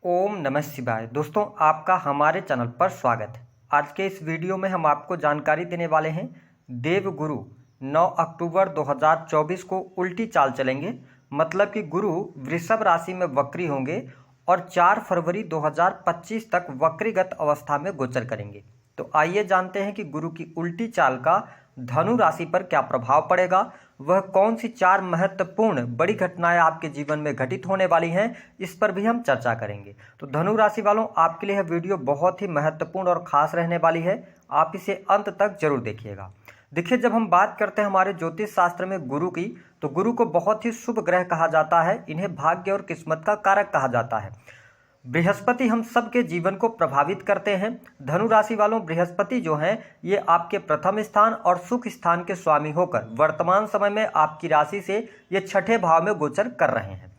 ओम नमः शिवाय। दोस्तों, आपका हमारे चैनल पर स्वागत है। आज के इस वीडियो में हम आपको जानकारी देने वाले हैं देवगुरु 9 अक्टूबर 2024 को उल्टी चाल चलेंगे। मतलब कि गुरु वृषभ राशि में वक्री होंगे और 4 फरवरी 2025 तक वक्रीगत अवस्था में गोचर करेंगे। तो आइए जानते हैं कि गुरु की उल्टी चाल का धनु राशि पर क्या प्रभाव पड़ेगा, वह कौन सी 4 महत्वपूर्ण बड़ी घटनाएं आपके जीवन में घटित होने वाली हैं, इस पर भी हम चर्चा करेंगे। तो धनु राशि वालों, आपके लिए यह वीडियो बहुत ही महत्वपूर्ण और खास रहने वाली है। आप इसे अंत तक जरूर देखिएगा। देखिए, जब हम बात करते हैं हमारे ज्योतिष शास्त्र में गुरु की, तो गुरु को बहुत ही शुभ ग्रह कहा जाता है। इन्हें भाग्य और किस्मत का कारक कहा जाता है। बृहस्पति हम सबके जीवन को प्रभावित करते हैं। धनु राशि वालों, बृहस्पति जो हैं ये आपके प्रथम स्थान और सुख स्थान के स्वामी होकर वर्तमान समय में आपकी राशि से ये छठे भाव में गोचर कर रहे हैं।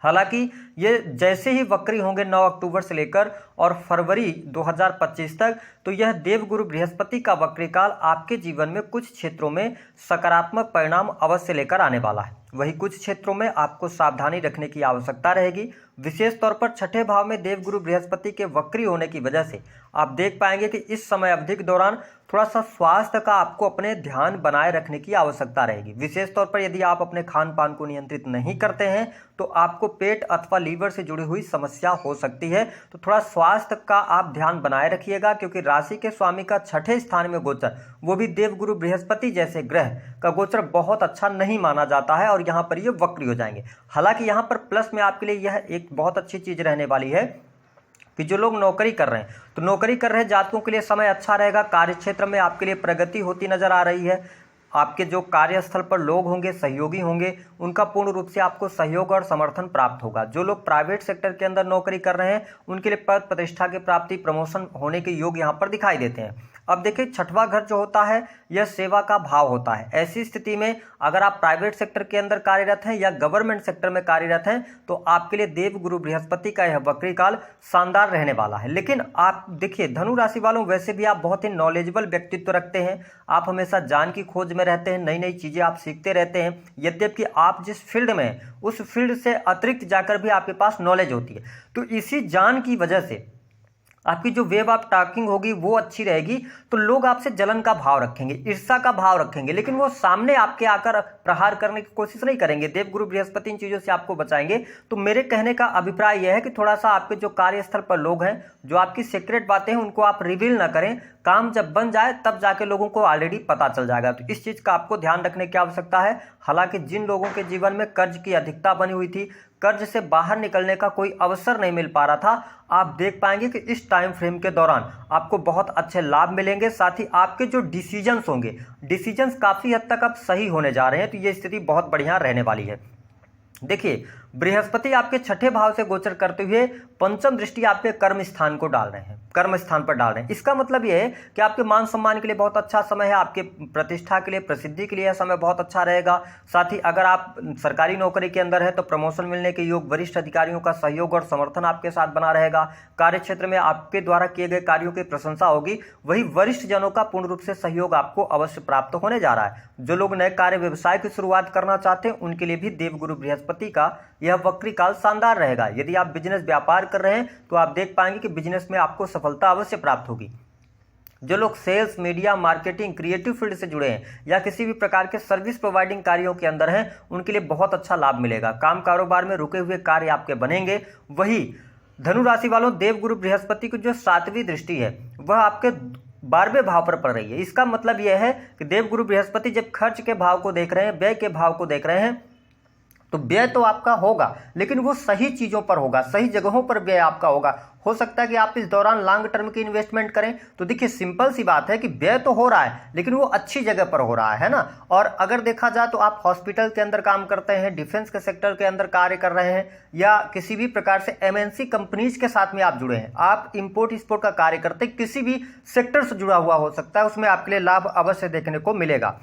हालांकि ये जैसे ही वक्री होंगे 9 अक्टूबर से लेकर और फरवरी 2025 तक, तो यह देवगुरु बृहस्पति का वक्री काल आपके जीवन में कुछ क्षेत्रों में सकारात्मक परिणाम अवश्य लेकर आने वाला है। वही कुछ क्षेत्रों में आपको सावधानी रखने की आवश्यकता रहेगी। विशेष तौर पर छठे भाव में देवगुरु बृहस्पति के वक्री होने की वजह से आप देख पाएंगे कि इस समय अवधि के दौरान थोड़ा सा स्वास्थ्य का आपको अपने ध्यान बनाए रखने की आवश्यकता रहेगी। विशेष तौर पर यदि आप अपने खान पान को नियंत्रित नहीं करते हैं तो आपको पेट अथवा लीवर से जुड़ी हुई समस्या हो सकती है। तो थोड़ा स्वास्थ्य का आप ध्यान बनाए रखिएगा, क्योंकि राशि के स्वामी का छठे स्थान में गोचर, वो भी देवगुरु बृहस्पति जैसे ग्रह का गोचर बहुत अच्छा नहीं माना जाता है और यहाँ पर ये वक्री हो जाएंगे। हालांकि यहाँ पर प्लस में आपके लिए यह एक बहुत अच्छी चीज रहने वाली है कि जो लोग नौकरी कर रहे हैं, तो नौकरी कर रहे जातकों के लिए समय अच्छा रहेगा। कार्य क्षेत्र में आपके लिए प्रगति होती नजर आ रही है। आपके जो कार्यस्थल पर लोग होंगे, सहयोगी होंगे, उनका पूर्ण रूप से आपको सहयोग और समर्थन प्राप्त होगा। जो लोग प्राइवेट सेक्टर के अंदर नौकरी कर रहे हैं, उनके लिए पद प्रतिष्ठा की प्राप्ति, प्रमोशन होने के योग यहाँ पर दिखाई देते हैं। अब देखिए, छठवां घर जो होता है यह सेवा का भाव होता है। ऐसी स्थिति में अगर आप प्राइवेट सेक्टर के अंदर कार्यरत हैं या गवर्नमेंट सेक्टर में कार्यरत हैं, तो आपके लिए देवगुरु बृहस्पति का यह वक्री काल शानदार रहने वाला है। लेकिन आप देखिए, धनु राशि वालों, वैसे भी आप बहुत ही नॉलेजेबल व्यक्तित्व रखते हैं। आप हमेशा ज्ञान की खोज में रहते हैं, नई नई चीजें आप सीखते रहते हैं। यद्यपि आप जिस फील्ड में हैं, उस फील्ड से अतिरिक्त जाकर भी आपके पास नॉलेज होती है। तो इसी ज्ञान की वजह से आपकी जो वेव ऑफ टॉकिंग होगी वो अच्छी रहेगी। तो लोग आपसे जलन का भाव रखेंगे, ईर्ष्या का भाव रखेंगे, लेकिन वो सामने आपके आकर प्रहार करने की कोशिश नहीं करेंगे। देवगुरु बृहस्पति इन चीजों से आपको बचाएंगे। तो मेरे कहने का अभिप्राय यह है कि थोड़ा सा आपके जो कार्यस्थल पर लोग हैं, जो आपकी सीक्रेट बातें हैं, उनको आप रिवील ना करें। काम जब बन जाए तब जाके लोगों को ऑलरेडी पता चल जाएगा। तो इस चीज का आपको ध्यान रखने की आवश्यकता है। हालांकि जिन लोगों के जीवन में कर्ज की अधिकता बनी हुई थी, कर्ज से बाहर निकलने का कोई अवसर नहीं मिल पा रहा था, आप देख पाएंगे कि इस टाइम फ्रेम के दौरान आपको बहुत अच्छे लाभ मिलेंगे। साथ ही आपके जो डिसीजंस होंगे, डिसीजंस काफी हद तक अब सही होने जा रहे हैं। तो ये स्थिति बहुत बढ़िया रहने वाली है। देखिए, बृहस्पति आपके छठे भाव से गोचर करते हुए पंचम दृष्टि आपके कर्म स्थान को डाल रहे हैं, कर्म स्थान पर डाल रहे हैं। इसका मतलब यह है कि आपके मान सम्मान के लिए बहुत अच्छा समय है, आपके प्रतिष्ठा के लिए, प्रसिद्धि के लिए यह समय बहुत अच्छा रहेगा। साथ ही अगर आप सरकारी नौकरी के अंदर है तो प्रमोशन मिलने के योग, वरिष्ठ अधिकारियों का सहयोग और समर्थन आपके साथ बना रहेगा। कार्य क्षेत्र में आपके द्वारा किए गए कार्यों की प्रशंसा होगी। वही वरिष्ठ जनों का पूर्ण रूप से सहयोग आपको अवश्य प्राप्त होने जा रहा है। जो लोग नए कार्य व्यवसाय की शुरुआत करना चाहते हैं, उनके लिए भी देवगुरु बृहस्पति का यह वक्री काल शानदार रहेगा। यदि आप बिजनेस व्यापार कर रहे हैं तो आप देख पाएंगे कि बिजनेस में आपको सफलता अवश्य प्राप्त होगी। जो लोग sales, media, marketing, creative field से जुड़े हैं या किसी भी प्रकार के सर्विस प्रोवाइडिंग कार्यों के अंदर हैं, उनके लिए बहुत अच्छा लाभ मिलेगा। काम कारोबार में रुके हुए कार्य आपके बनेंगे। वही धनु राशि वालों, देवगुरु बृहस्पति की जो 7वीं दृष्टि है वह आपके 12वें भाव पर पड़ रही है। इसका मतलब यह है कि देवगुरु बृहस्पति जब खर्च के भाव को देख रहे हैं, व्यय के भाव को देख रहे हैं, तो व्यय तो आपका होगा, लेकिन वो सही चीजों पर होगा, सही जगहों पर व्यय आपका होगा। हो सकता है कि आप इस दौरान लॉन्ग टर्म की इन्वेस्टमेंट करें। तो देखिए, सिंपल सी बात है कि व्यय तो हो रहा है, लेकिन वो अच्छी जगह पर हो रहा है ना। और अगर देखा जाए तो आप हॉस्पिटल के अंदर काम करते हैं, डिफेंस के सेक्टर के अंदर कार्य कर रहे हैं, या किसी भी प्रकार से एमएनसी कंपनीज के साथ में आप जुड़े हैं, आप इंपोर्ट एक्सपोर्ट का कार्य करते हैं, किसी भी सेक्टर से जुड़ा हुआ हो सकता है, उसमें आपके लिए लाभ अवश्य देखने को मिलेगा।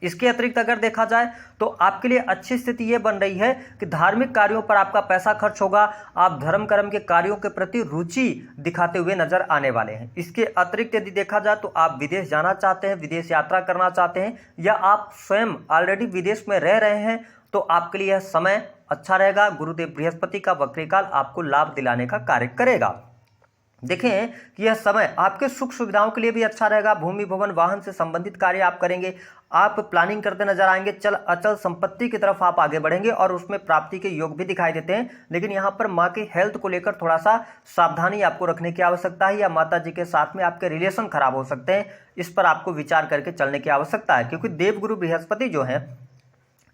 इसके अतिरिक्त अगर देखा जाए तो आपके लिए अच्छी स्थिति यह बन रही है कि धार्मिक कार्यों पर आपका पैसा खर्च होगा। आप धर्म कर्म के कार्यों के प्रति रुचि दिखाते हुए नजर आने वाले हैं। इसके अतिरिक्त यदि देखा जाए तो आप विदेश जाना चाहते हैं, विदेश यात्रा करना चाहते हैं, या आप स्वयं ऑलरेडी विदेश में रह रहे हैं, तो आपके लिए यह समय अच्छा रहेगा। गुरुदेव बृहस्पति का वक्रीकाल आपको लाभ दिलाने का कार्य करेगा। देखें कि यह समय आपके सुख सुविधाओं के लिए भी अच्छा रहेगा। भूमि भवन वाहन से संबंधित कार्य आप करेंगे, आप प्लानिंग करते नजर आएंगे, चल अचल संपत्ति की तरफ आप आगे बढ़ेंगे और उसमें प्राप्ति के योग भी दिखाई देते हैं। लेकिन यहाँ पर माँ की हेल्थ को लेकर थोड़ा सा सावधानी आपको रखने की आवश्यकता है, या माता जी के साथ में आपके रिलेशन खराब हो सकते हैं, इस पर आपको विचार करके चलने की आवश्यकता है। क्योंकि देवगुरु बृहस्पति जो है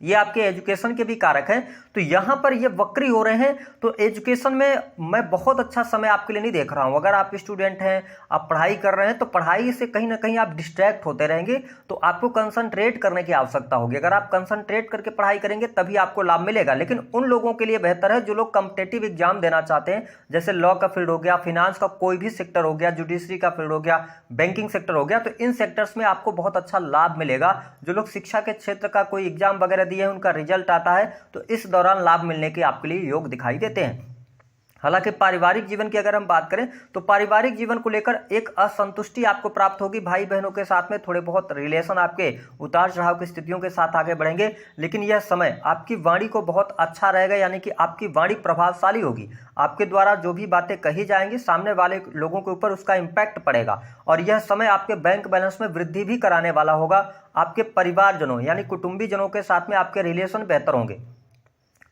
ये आपके एजुकेशन के भी कारक हैं, तो यहां पर ये वक्री हो रहे हैं, तो एजुकेशन में मैं बहुत अच्छा समय आपके लिए नहीं देख रहा हूं। अगर आप स्टूडेंट हैं, आप पढ़ाई कर रहे हैं, तो पढ़ाई से कहीं ना कहीं आप डिस्ट्रैक्ट होते रहेंगे, तो आपको कंसंट्रेट करने की आवश्यकता होगी। अगर आप कंसंट्रेट करके पढ़ाई करेंगे तभी आपको लाभ मिलेगा। लेकिन उन लोगों के लिए बेहतर है जो लोग कॉम्पिटिटिव एग्जाम देना चाहते हैं, जैसे लॉ का फील्ड हो गया, फिनांस का कोई भी सेक्टर हो गया, जुडिशरी का फील्ड हो गया, बैंकिंग सेक्टर हो गया, तो इन सेक्टर्स में आपको बहुत अच्छा लाभ मिलेगा। जो लोग शिक्षा के क्षेत्र का कोई एग्जाम वगैरह दिए, उनका रिजल्ट आता है तो इस दौरान लाभ मिलने के आपके लिए योग दिखाई देते हैं। हालांकि पारिवारिक जीवन की अगर हम बात करें तो पारिवारिक जीवन को लेकर एक असंतुष्टि आपको प्राप्त होगी। भाई बहनों के साथ में थोड़े बहुत रिलेशन आपके उतार चढ़ाव की स्थितियों के साथ आगे बढ़ेंगे। लेकिन यह समय आपकी वाणी को बहुत अच्छा रहेगा, यानी कि आपकी वाणी प्रभावशाली होगी। आपके द्वारा जो भी बातें कही जाएंगी सामने वाले लोगों के ऊपर उसका इम्पैक्ट पड़ेगा, और यह समय आपके बैंक बैलेंस में वृद्धि भी कराने वाला होगा। आपके परिवारजनों यानी कुटुंबीजनों के साथ में आपके रिलेशन बेहतर होंगे।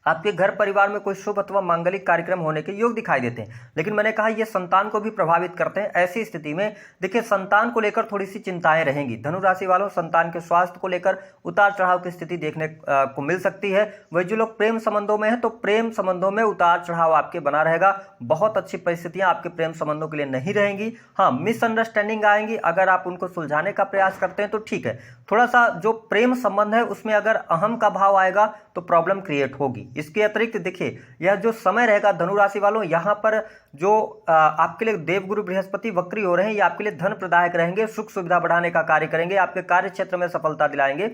आपके घर परिवार में कोई शुभ अथवा मांगलिक कार्यक्रम होने के योग दिखाई देते हैं। लेकिन मैंने कहा यह संतान को भी प्रभावित करते हैं। ऐसी स्थिति में देखिए संतान को लेकर थोड़ी सी चिंताएं रहेंगी। धनु राशि वालों, संतान के स्वास्थ्य को लेकर उतार चढ़ाव की स्थिति देखने को मिल सकती है। वही जो लोग प्रेम संबंधों में हैं तो प्रेम संबंधों में उतार चढ़ाव आपके बना रहेगा। बहुत अच्छी परिस्थितियां आपके प्रेम संबंधों के लिए नहीं रहेंगी। हाँ, मिसअंडरस्टैंडिंग आएंगी, अगर आप उनको सुलझाने का प्रयास करते हैं तो ठीक है। थोड़ा सा जो प्रेम संबंध है उसमें अगर अहम का भाव आएगा तो प्रॉब्लम क्रिएट होगी। इसके अतिरिक्त देखिए यह जो समय रहेगा धनु राशि वालों, यहाँ पर जो आपके लिए देवगुरु बृहस्पति वक्री हो रहे हैं, ये आपके लिए धन प्रदायक रहेंगे, सुख सुविधा बढ़ाने का कार्य करेंगे, आपके कार्य क्षेत्र में सफलता दिलाएंगे।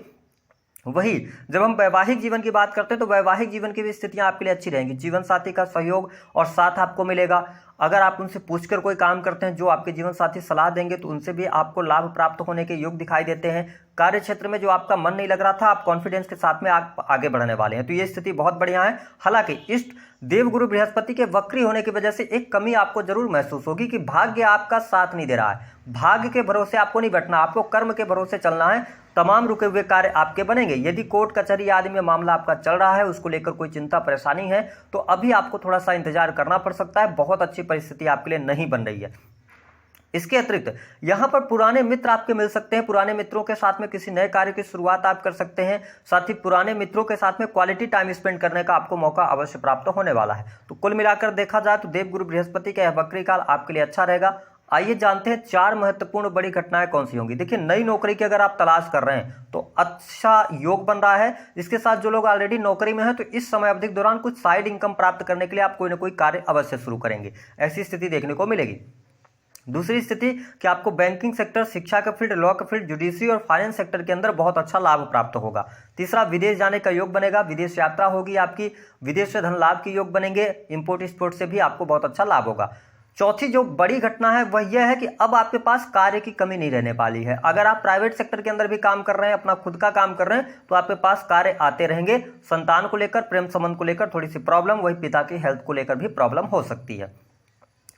वही जब हम वैवाहिक जीवन की बात करते हैं तो वैवाहिक जीवन की भी स्थितियां आपके लिए अच्छी रहेंगी। जीवन साथी का सहयोग और साथ आपको मिलेगा। अगर आप उनसे पूछकर कोई काम करते हैं जो आपके जीवन साथी सलाह देंगे तो उनसे भी आपको लाभ प्राप्त होने के योग दिखाई देते हैं। कार्य क्षेत्र में जो आपका मन नहीं लग रहा था, आप कॉन्फिडेंस के साथ में आप आगे बढ़ने वाले हैं, तो ये स्थिति बहुत बढ़िया है। हालांकि इस देवगुरु बृहस्पति के वक्री होने की वजह से एक कमी आपको जरूर महसूस होगी कि भाग्य आपका साथ नहीं दे रहा है। भाग्य के भरोसे आपको नहीं बैठना, आपको कर्म के भरोसे चलना है। तमाम रुके हुए कार्य आपके बनेंगे। यदि कोर्ट कचहरी आदि में मामला आपका चल रहा है, उसको लेकर कोई चिंता परेशानी है, तो अभी आपको थोड़ा सा इंतजार करना पड़ सकता है। बहुत अच्छी परिस्थिति आपके लिए नहीं बन रही है। इसके अतिरिक्त यहाँ पर पुराने मित्र आपके मिल सकते हैं। पुराने मित्रों के साथ में किसी नए कार्य की शुरुआत आप कर सकते हैं। साथ ही पुराने मित्रों के साथ में क्वालिटी टाइम स्पेंड करने का आपको मौका अवश्य प्राप्त होने वाला है। तो कुल मिलाकर देखा जाए तो देवगुरु बृहस्पति का यह वक्री काल आपके लिए अच्छा रहेगा। आइए जानते हैं 4 महत्वपूर्ण बड़ी घटनाएं कौन सी होंगी। देखिए, नई नौकरी की अगर आप तलाश कर रहे हैं तो अच्छा योग बन रहा है। इसके साथ जो लोग ऑलरेडी नौकरी में हैं तो इस समय अवधि के दौरान कुछ साइड इनकम प्राप्त करने के लिए आप कोई ना कोई कार्य अवश्य शुरू करेंगे, ऐसी स्थिति देखने को मिलेगी। दूसरी स्थिति कि आपको बैंकिंग सेक्टर, शिक्षा का फील्ड, लॉ का फील्ड, जुडिशरी और फाइनेंस सेक्टर के अंदर बहुत अच्छा लाभ प्राप्त होगा। तीसरा, विदेश जाने का योग बनेगा, विदेश यात्रा होगी आपकी, विदेश से धन लाभ के योग बनेंगे, इंपोर्ट एक्सपोर्ट से भी आपको बहुत अच्छा लाभ होगा। चौथी जो बड़ी घटना है वह यह है कि अब आपके पास कार्य की कमी नहीं रहने वाली है। अगर आप प्राइवेट सेक्टर के अंदर भी काम कर रहे हैं, अपना खुद का काम कर रहे हैं, तो आपके पास कार्य आते रहेंगे। संतान को लेकर, प्रेम संबंध को लेकर थोड़ी सी प्रॉब्लम, वही पिता की हेल्थ को लेकर भी प्रॉब्लम हो सकती है।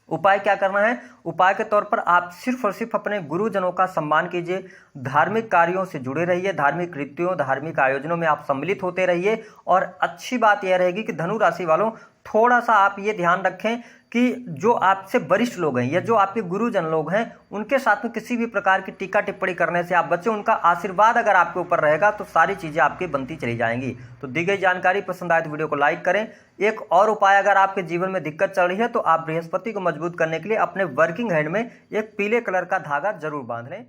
उपाय क्या करना है? उपाय के तौर पर आप सिर्फ और सिर्फ अपने गुरुजनों का सम्मान कीजिए, धार्मिक कार्यों से जुड़े रहिए, धार्मिक रीतियों, धार्मिक आयोजनों में आप सम्मिलित होते रहिए। और अच्छी बात यह रहेगी कि धनु राशि वालों, थोड़ा सा आप ये ध्यान रखें कि जो आपसे वरिष्ठ लोग हैं या जो आपके गुरुजन लोग हैं, उनके साथ में किसी भी प्रकार की टीका टिप्पणी करने से आप बचें। उनका आशीर्वाद अगर आपके ऊपर रहेगा तो सारी चीज़ें आपकी बनती चली जाएंगी। तो दी गई जानकारी पसंद आए तो वीडियो को लाइक करें। एक और उपाय, अगर आपके जीवन में दिक्कत चल रही है तो आप बृहस्पति को मजबूत करने के लिए अपने वर्किंग हैंड में एक पीले कलर का धागा जरूर बांध लें।